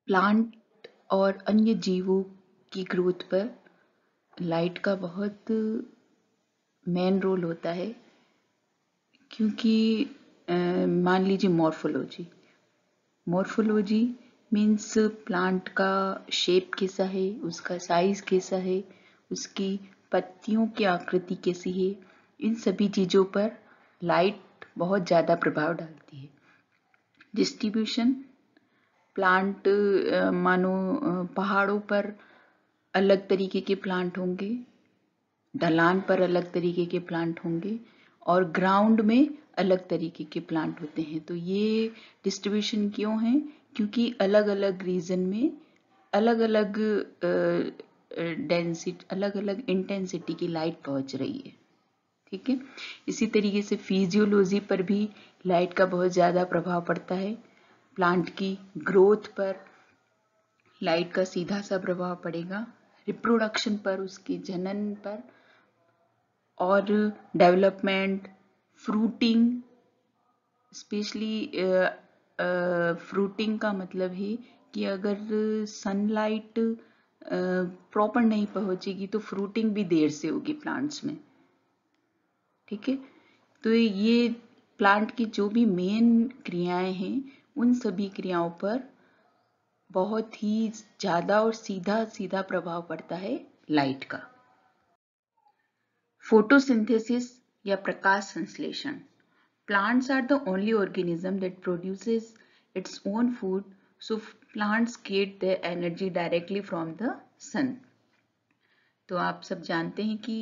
Plant और अन्य जीवों की ग्रोथ पर लाइट का बहुत मेन रोल होता है, क्योंकि मान लीजिए मॉर्फोलॉजी मीन्स प्लांट का शेप कैसा है, उसका साइज कैसा है, उसकी पत्तियों की आकृति कैसी है, इन सभी चीज़ों पर लाइट बहुत ज़्यादा प्रभाव डालती है। डिस्ट्रीब्यूशन, प्लांट मानो पहाड़ों पर अलग तरीके के प्लांट होंगे, ढलान पर अलग तरीके के प्लांट होंगे और ग्राउंड में अलग तरीके के प्लांट होते हैं। तो ये डिस्ट्रीब्यूशन क्यों है? क्योंकि अलग अलग रीजन में अलग अलग डेंसिटी, अलग अलग इंटेंसिटी की लाइट पहुंच रही है। ठीक है, इसी तरीके से फिजियोलॉजी पर भी लाइट का बहुत ज़्यादा प्रभाव पड़ता है। प्लांट की ग्रोथ पर लाइट का सीधा सा प्रभाव पड़ेगा, रिप्रोडक्शन पर, उसके जनन पर और डेवलपमेंट, फ्रूटिंग। स्पेशली फ्रूटिंग का मतलब है कि अगर सनलाइट प्रॉपर नहीं पहुंचेगी तो फ्रूटिंग भी देर से होगी प्लांट्स में। ठीक है, तो ये प्लांट की जो भी मेन क्रियाएं हैं उन सभी क्रियाओं पर बहुत ही ज़्यादा और सीधा सीधा प्रभाव पड़ता है लाइट का। फोटोसिंथेसिस या प्रकाश संश्लेषण। Plants are the only organism that produces its own food, so plants get their energy directly from the sun. तो आप सब जानते हैं कि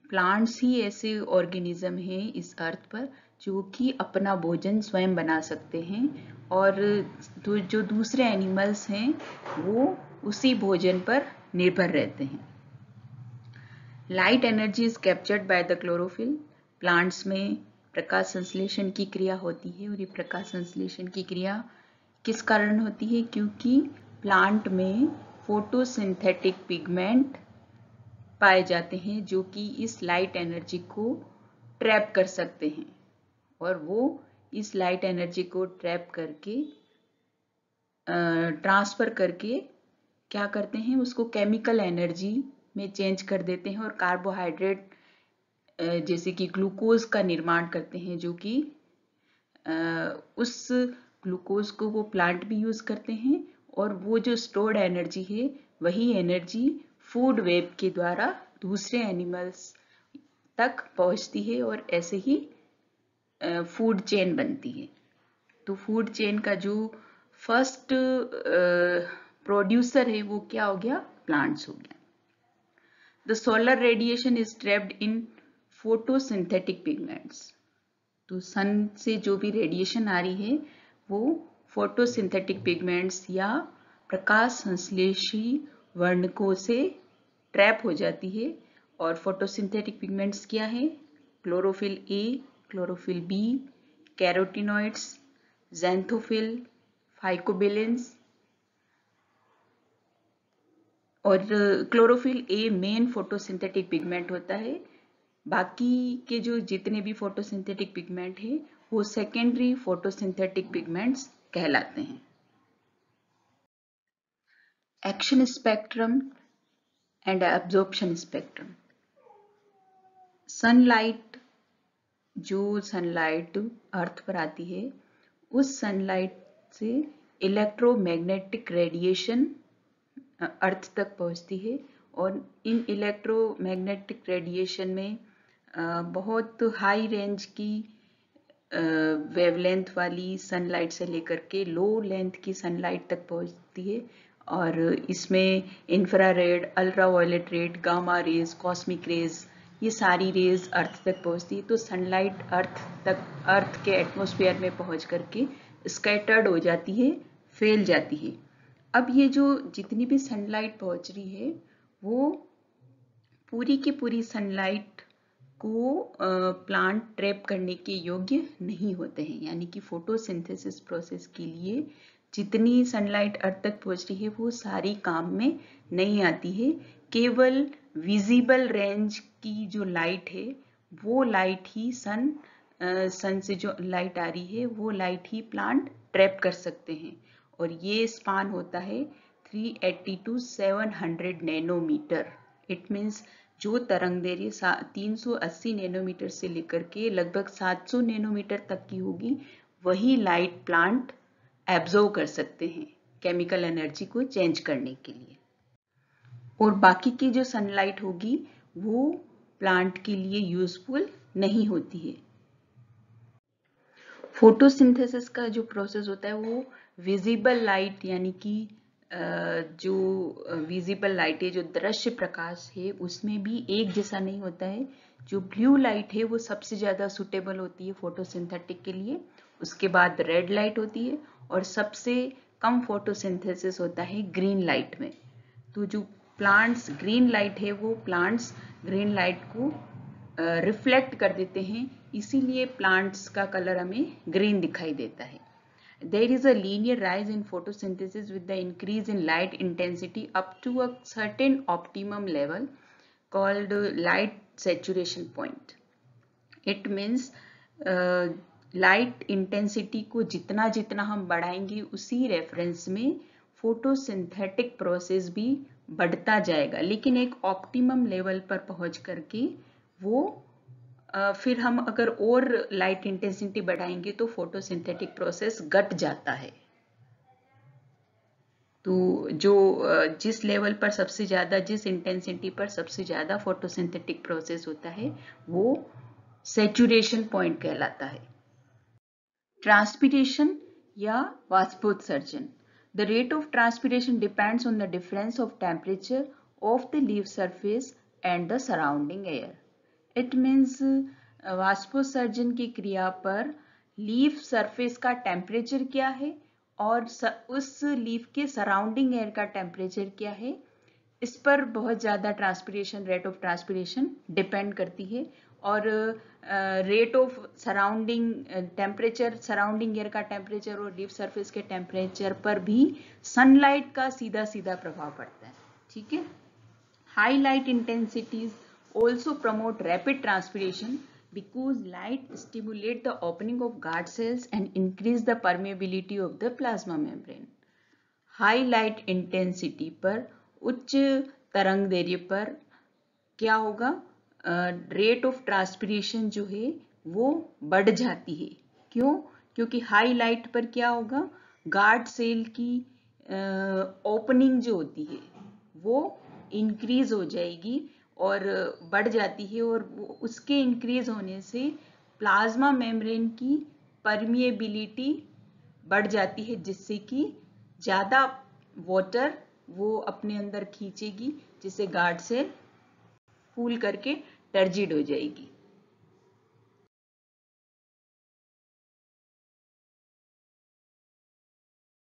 प्लांट्स ही ऐसे ऑर्गेनिज्म हैं इस अर्थ पर जो कि अपना भोजन स्वयं बना सकते हैं और जो दूसरे एनिमल्स हैं वो उसी भोजन पर निर्भर रहते हैं। Light energy is captured by the chlorophyll. Plants में प्रकाश संश्लेषण की क्रिया होती है और ये प्रकाश संश्लेषण की क्रिया किस कारण होती है? क्योंकि प्लांट में फोटोसिंथेटिक पिगमेंट पाए जाते हैं जो कि इस लाइट एनर्जी को ट्रैप कर सकते हैं और वो इस लाइट एनर्जी को ट्रैप करके ट्रांसफर करके क्या करते हैं, उसको केमिकल एनर्जी में चेंज कर देते हैं और कार्बोहाइड्रेट जैसे कि ग्लूकोज का निर्माण करते हैं, जो कि उस ग्लूकोज को वो प्लांट भी यूज करते हैं और वो जो स्टोर्ड एनर्जी है वही एनर्जी फूड वेब के द्वारा दूसरे एनिमल्स तक पहुंचती है और ऐसे ही फूड चेन बनती है। तो फूड चेन का जो फर्स्ट प्रोड्यूसर है वो क्या हो गया? प्लांट्स हो गया। The solar radiation is trapped in photosynthetic pigments. तो सन से जो भी रेडिएशन आ रही है वो फोटोसिंथेटिक पिगमेंट्स या प्रकाश संश्लेषी वर्णकों से ट्रैप हो जाती है। और फोटोसिंथेटिक पिगमेंट्स क्या है? Chlorophyll A, chlorophyll B, carotenoids, xanthophyll, फाइकोबिलेंस। और chlorophyll A main photosynthetic pigment होता है, बाकी के जो जितने भी फोटोसिंथेटिक पिगमेंट है वो सेकेंडरी फोटोसिंथेटिक पिगमेंट्स कहलाते हैं। Action spectrum and absorption spectrum. Sunlight, जो सनलाइट अर्थ पर आती है उस सनलाइट से इलेक्ट्रोमैग्नेटिक रेडिएशन अर्थ तक पहुंचती है और इन इलेक्ट्रोमैग्नेटिक रेडिएशन में बहुत हाई रेंज की वेवलेंथ वाली सनलाइट से लेकर के लो लेंथ की सनलाइट तक पहुंचती है और इसमें infrared, ultraviolet red, gamma rays, cosmic rays, ये सारी रेज अर्थ तक पहुंचती है। तो सनलाइट अर्थ के एटमॉस्फेयर में पहुंच करके स्कैटर्ड हो जाती है, फैल जाती है। अब ये जो जितनी भी सनलाइट पहुंच रही है वो पूरी की पूरी सनलाइट को प्लांट ट्रैप करने के योग्य नहीं होते हैं, यानी कि फोटोसिंथेसिस प्रोसेस के लिए जितनी सनलाइट अर्थ तक पहुंच रही है वो सारी काम में नहीं आती है। केवल विजिबल रेंज की जो लाइट है वो लाइट ही सन से जो लाइट आ रही है वो लाइट ही प्लांट ट्रैप कर सकते हैं और ये स्पान होता है 380 to 700 नैनोमीटर। इट मीन्स जो तरंग दैर्घ्य 380 नैनोमीटर से लेकर के लगभग 700 नैनोमीटर तक की होगी, वही लाइट प्लांट एब्जॉर्व कर सकते हैं केमिकल एनर्जी को चेंज करने के लिए। और बाकी की जो सनलाइट होगी वो प्लांट के लिए यूजफुल नहीं होती है। फोटोसिंथेसिस का जो प्रोसेस होता है वो विजिबल लाइट यानी कि जो विजिबल लाइट है, जो दृश्य प्रकाश है, उसमें भी एक जैसा नहीं होता है। जो ब्लू लाइट है वो सबसे ज़्यादा सुटेबल होती है फोटोसिंथेटिक के लिए, उसके बाद रेड लाइट होती है और सबसे कम फोटोसिंथेसिस होता है ग्रीन लाइट में। तो जो प्लांट्स ग्रीन लाइट है वो प्लांट्स ग्रीन लाइट को रिफ्लेक्ट कर देते हैं, इसीलिए प्लांट्स का कलर हमें ग्रीन दिखाई देता है। There is a linear rise in photosynthesis with the increase in light intensity up to a certain optimum level called light saturation point. It means light intensity को जितना जितना हम बढ़ाएंगे उसी रेफरेंस में फोटोसिंथेटिक प्रोसेस भी बढ़ता जाएगा, लेकिन एक ऑप्टिमम लेवल पर पहुंच करके वो फिर हम अगर और लाइट इंटेंसिटी बढ़ाएंगे तो फोटोसिंथेटिक प्रोसेस घट जाता है। तो जो जिस लेवल पर सबसे ज़्यादा, जिस इंटेंसिटी पर सबसे ज़्यादा फोटोसिंथेटिक प्रोसेस होता है वो सैचुरेशन पॉइंट कहलाता है। ट्रांसपिरेशन या वाष्पोत्सर्जन। The rate of transpiration depends on the difference of temperature of the leaf surface and the surrounding air. It means वाष्पोत्सर्जन की क्रिया पर लीफ सरफेस का टेम्परेचर क्या है और उस लीफ के सराउंडिंग एयर का टेम्परेचर क्या है, इस पर बहुत ज़्यादा transpiration, rate of transpiration depend करती है। और rate of surrounding temperature, surrounding air का टेम्परेचर और लीफ सरफेस के टेम्परेचर पर भी सनलाइट का सीधा सीधा प्रभाव पड़ता है। ठीक है। High light intensities also promote rapid transpiration because light stimulate the opening of guard cells and increase the permeability of the plasma membrane. High light intensity पर, उच्च तरंग दैर्घ्य पर क्या होगा, रेट ऑफ ट्रांसपिरेशन जो है वो बढ़ जाती है। क्यों? क्योंकि हाई लाइट पर क्या होगा, गार्ड सेल की ओपनिंग जो होती है वो इंक्रीज हो जाएगी और बढ़ जाती है, और उसके इंक्रीज होने से प्लाज्मा मेम्ब्रेन की परमिएबिलिटी बढ़ जाती है, जिससे कि ज़्यादा वाटर वो अपने अंदर खींचेगी, जिससे गार्ड सेल फूल करके टर्जिड हो जाएगी।